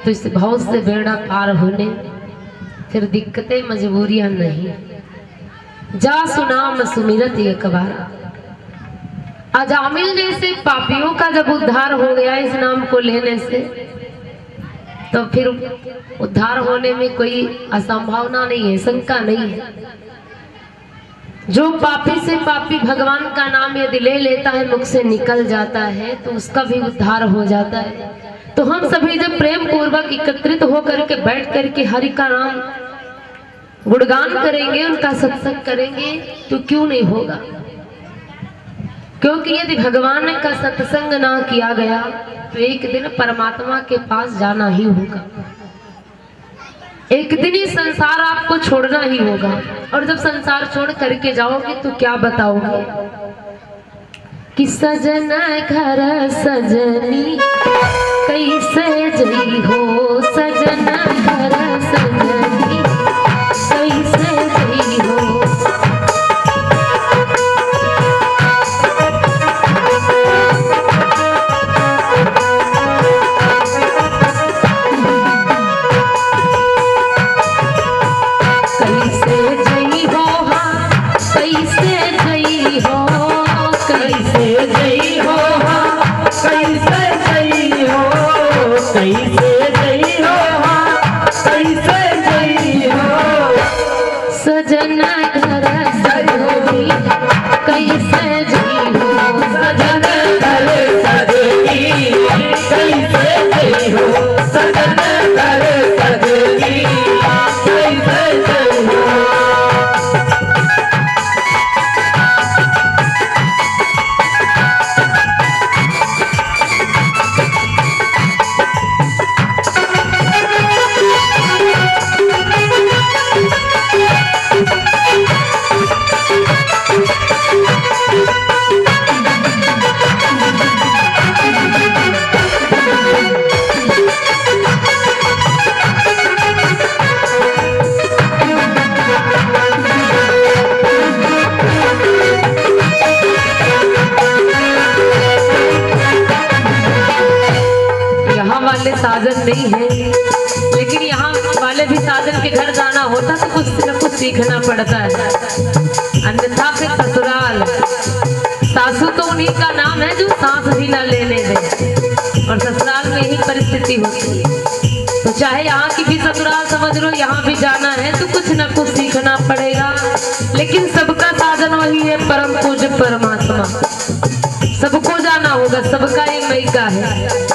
तो इस भाव से बेड़ा पार होने फिर दिक्कतें मजबूरियां नहीं। जा सुनाम सुमिरत एक बार। अजामिल जैसे पापियों का जब उद्धार हो गया इस नाम को लेने से, तो फिर उद्धार होने में कोई असंभावना नहीं है, शंका नहीं है। जो पापी से पापी भगवान का नाम यदि ले लेता है, मुख से निकल जाता है, तो उसका भी उद्धार हो जाता है। तो हम सभी जब प्रेम पूर्वक एकत्रित होकर के बैठ करके हरि का नाम गुणगान करेंगे, उनका सत्संग करेंगे, तो क्यों नहीं होगा। क्योंकि यदि भगवान का सत्संग ना किया गया तो एक दिन परमात्मा के पास जाना ही होगा। एक दिन ही संसार आपको छोड़ना ही होगा। और जब संसार छोड़ करके जाओगे तो क्या बताओगे कि सजन घर सजनी कैसे जई हो, सजन घर सजनी कैसे जई हो। सजन घर सजनी कैसे जी हो, सजन घर सजनी कैसे जी हो, सजन घर सजनी कैसे जी हो। वाले साजन नहीं है, लेकिन यहाँ वाले भी साजन के घर जाना होता तो कुछ न कुछ सीखना पड़ता है। अन्यथा फिर ससुराल, सासू तो उन्हीं का नाम है जो सांस भी न लेने दे, और ससुराल में यही परिस्थिति होती है। तो चाहे यहाँ की भी ससुराल समझ लो, यहाँ भी जाना है तो कुछ न कुछ सीखना पड़ेगा। लेकिन सबका साधन वही है, परम पूज्य परमात्मा। सबको जाना होगा, सबका ये मैका है।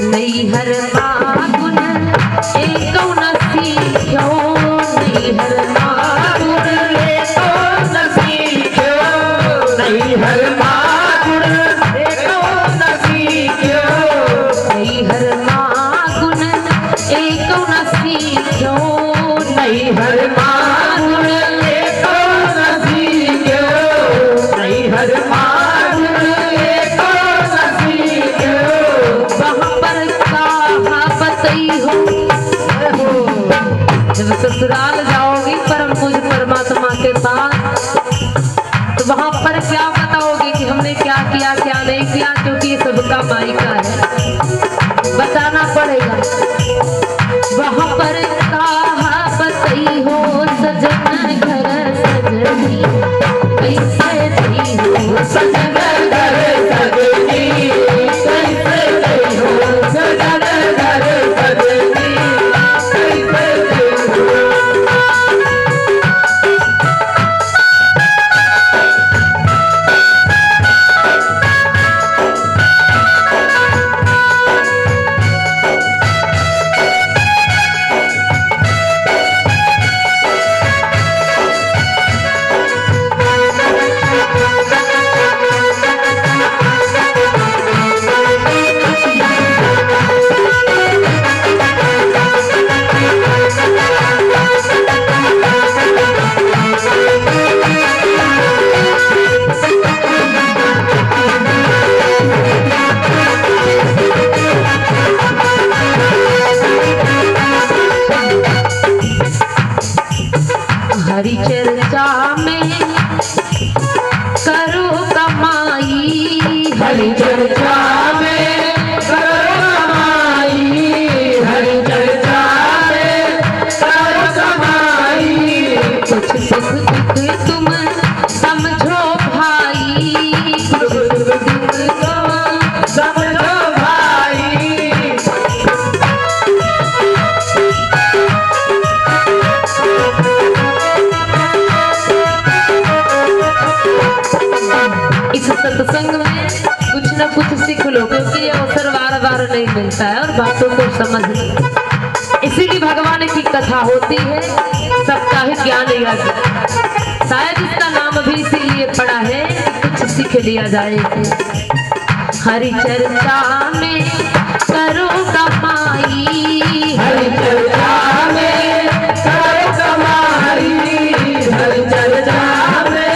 नैहर मागुन एको न सीख्यो, नैहर मागुन एको न सीख्यो, नैहर मागुन एको न सीख्यो, नैहर मागुन एको न सीख्यो, नैहर मागुन एको न सीख्यो, नैहर मागुन एको न सीख्यो। जब ससुराल जाओगी परम पूज्य परमात्मा के पास, तो वहां पर क्या बताओगे कि हमने क्या किया क्या नहीं किया, क्योंकि ये सबका मायका है, बताना पड़ेगा। वहां पर कहा बतई हो, सजन घर सजनी कैसे जी हो, सजन घर सजनी कैसे जी हो, सजन घर सजनी कैसे जी हो। नहीं मिलता है और बातों को समझ नहीं। इसीलिए भगवान की कथा होती है साप्ताहिक ज्ञान यज्ञ। शायद इसका नाम भी इसीलिए पड़ा है कुछ सीख लिया जाए। हरि चर्चा में करो कमाई, हरि चर्चा में करो कमाई, हरि चर्चा में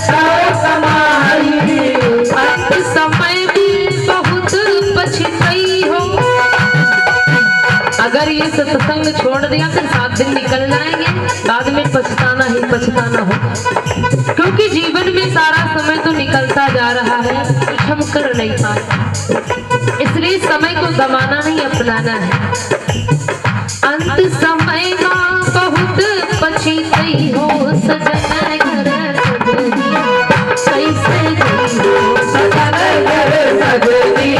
करो कमाई। अंत समय में बहुत पछताई हो। अगर ये सत्संग छोड़ दिया फिर 7 दिन निकल जाएंगे, बाद में पछताना ही पछताना हो। क्योंकि जीवन में सारा समय तो निकलता जा रहा है, कुछ हम कर नहीं पाए। इसलिए समय को गंवाना नहीं, अपनाना है। अंत समय का बहुत पछताई हो, सजन घर सजनी कैसे गई हो, सजन घर सजनी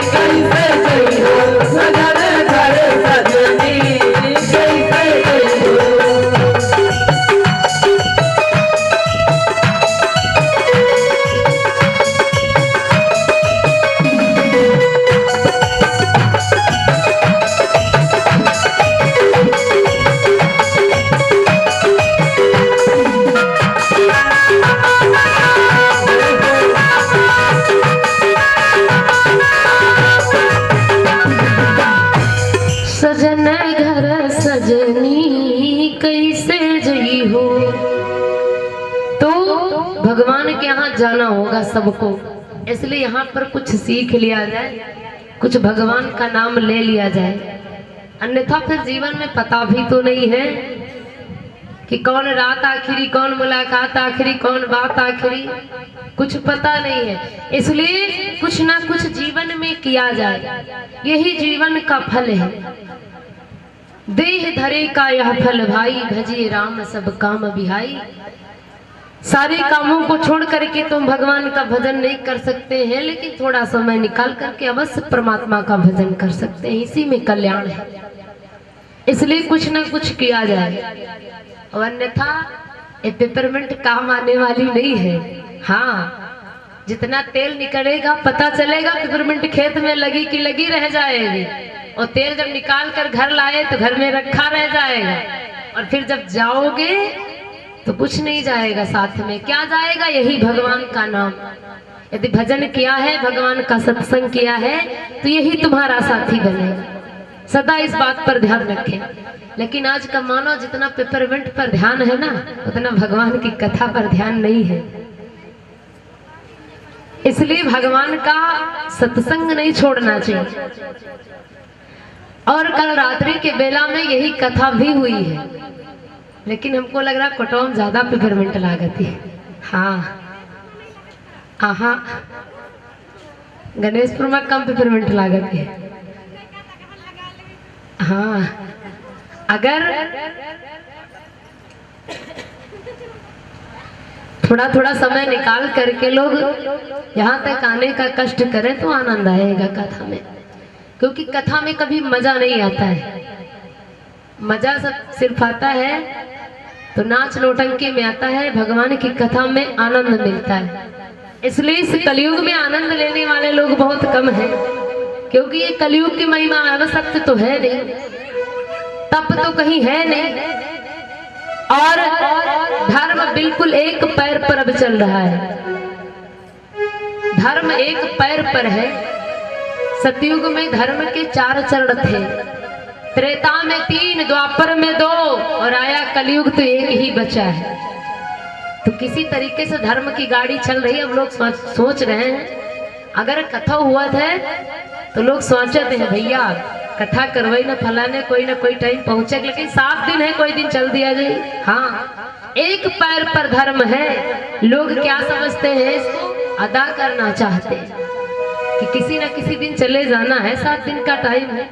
कैसे गई हो, सजन घर सजनी कैसे गई हो। सजन घर सजनी कैसे जई हो। तो भगवान के यहाँ जाना होगा सबको, इसलिए यहाँ पर कुछ सीख लिया जाए, कुछ भगवान का नाम ले लिया जाए। अन्यथा फिर जीवन में पता भी तो नहीं है कि कौन रात आखिरी, कौन मुलाकात आखिरी, कौन बात आखिरी, कुछ पता नहीं है। इसलिए कुछ ना कुछ जीवन में किया जाए, यही जीवन का फल है। देह धरे का यह फल भाई, भजिए राम सब काम बिहाई। सारे कामों को छोड़ करके तुम भगवान का भजन नहीं कर सकते हैं, लेकिन थोड़ा समय निकाल करके अवश्य परमात्मा का भजन कर सकते हैं, इसी में कल्याण है। इसलिए कुछ ना कुछ किया जाए, और अन्यथा ये पेपरमेंट काम आने वाली नहीं है। हाँ, जितना तेल निकलेगा पता चलेगा पेपरमेंट खेत में लगी कि लगी रह जाएगी, और तेल जब निकाल कर घर लाए तो घर में रखा रह जाएगा, और फिर जब जाओगे तो कुछ नहीं जाएगा साथ में। क्या जाएगा? यही भगवान का नाम। यदि भजन किया है, भगवान का सत्संग किया है, तो यही तुम्हारा साथी बनेगा। सदा इस बात पर ध्यान रखें। लेकिन आज का मानव जितना पेपरमेंट पर ध्यान है ना, उतना भगवान की कथा पर ध्यान नहीं है। इसलिए भगवान का सत्संग नहीं छोड़ना चाहिए। और कल रात्रि के बेला में यही कथा भी हुई है, लेकिन हमको लग रहा कोटोम ज्यादा पेपरमेंट लागत है। हाँ हाँ, गणेशपुर में कम पेपरमेंट लागत है। हाँ, अगर थोड़ा थोड़ा समय निकाल करके लोग यहाँ तक आने का कष्ट करें तो आनंद आएगा कथा में। क्योंकि कथा में कभी मजा नहीं आता है, मजा सब सिर्फ आता है तो नाच नौटंकी में आता है, भगवान की कथा में आनंद मिलता है। इसलिए इस कलयुग में आनंद लेने वाले लोग बहुत कम हैं, क्योंकि ये कलयुग की महिमा है, सत्य तो है नहीं, तप तो कहीं है नहीं, और धर्म बिल्कुल एक पैर पर अब चल रहा है। धर्म एक पैर पर है। सतयुग में धर्म के 4 चरण थे, त्रेता में 3, द्वापर में 2, और आया कलयुग तो एक ही बचा है। तो किसी तरीके से धर्म की गाड़ी चल रही है। हम लोग सोच रहे हैं अगर कथा हुआ था तो लोग सोचते हैं भैया कथा करवाई ना फलाने, कोई ना कोई टाइम पहुंचे, लेकिन 7 दिन है, कोई दिन चल दिया जाए। हाँ, एक पैर पर धर्म है। लोग क्या समझते हैं, इसको अदा करना चाहते हैं कि किसी ना किसी दिन चले जाना है, 7 दिन का टाइम है।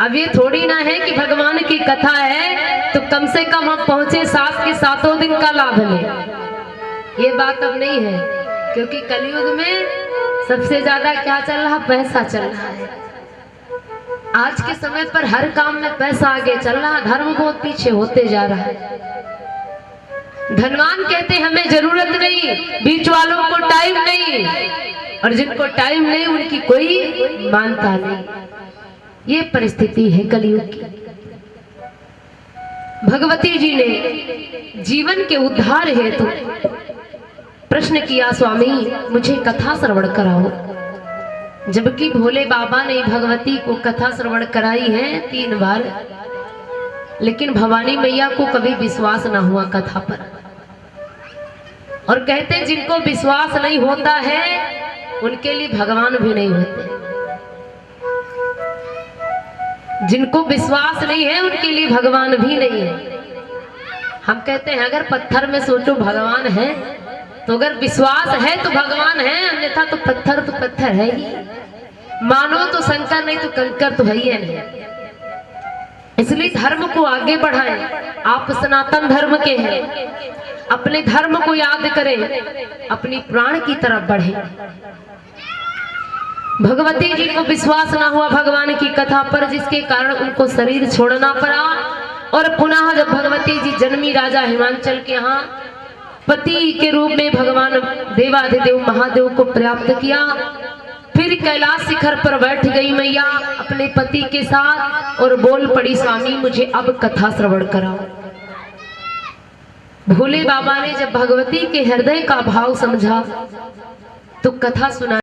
अब ये थोड़ी ना है कि भगवान की कथा है तो कम से कम हम पहुंचे 7 के 7 दिन का लाभ लें। ये बात अब नहीं है, क्योंकि कलयुग में सबसे ज्यादा क्या चल रहा, पैसा चल रहा है। आज के समय पर हर काम में पैसा आगे चल रहा, धर्म बहुत पीछे होते जा रहा है। धनवान कहते हमें जरूरत नहीं, बीच वालों को टाइम नहीं, और जिनको टाइम नहीं उनकी कोई मानता नहीं। ये परिस्थिति है कलयुग की। भगवती जी ने जीवन के उद्धार हेतु प्रश्न किया, स्वामी मुझे कथा श्रवण कराओ। जबकि भोले बाबा ने भगवती को कथा श्रवण कराई है 3 बार, लेकिन भवानी मैया को कभी विश्वास ना हुआ कथा पर। और कहते जिनको विश्वास नहीं होता है उनके लिए भगवान भी नहीं होते। जिनको विश्वास नहीं है उनके लिए भगवान भी नहीं है। हम कहते हैं अगर पत्थर में सोचो भगवान है, तो अगर विश्वास है तो भगवान है, अन्यथा तो पत्थर है ही। मानो तो शंकर, नहीं तो कंकर तो है ही नहीं। इसलिए धर्म को आगे बढ़ाएं। आप सनातन धर्म के हैं, अपने धर्म को याद करें, अपनी प्राण की तरफ बढ़ें। भगवती जी को विश्वास ना हुआ भगवान की कथा पर, जिसके कारण उनको शरीर छोड़ना पड़ा। और पुनः जब भगवती जी जन्मी राजा हिमांचल के यहाँ पति के रूप में भगवान देवाधिदेव महादेव को प्राप्त किया, फिर कैलाश शिखर पर बैठ गई मैया अपने पति के साथ और बोल पड़ी, स्वामी मुझे अब कथा श्रवण कराओ। भोले बाबा ने जब भगवती के हृदय का भाव समझा तो कथा सुना।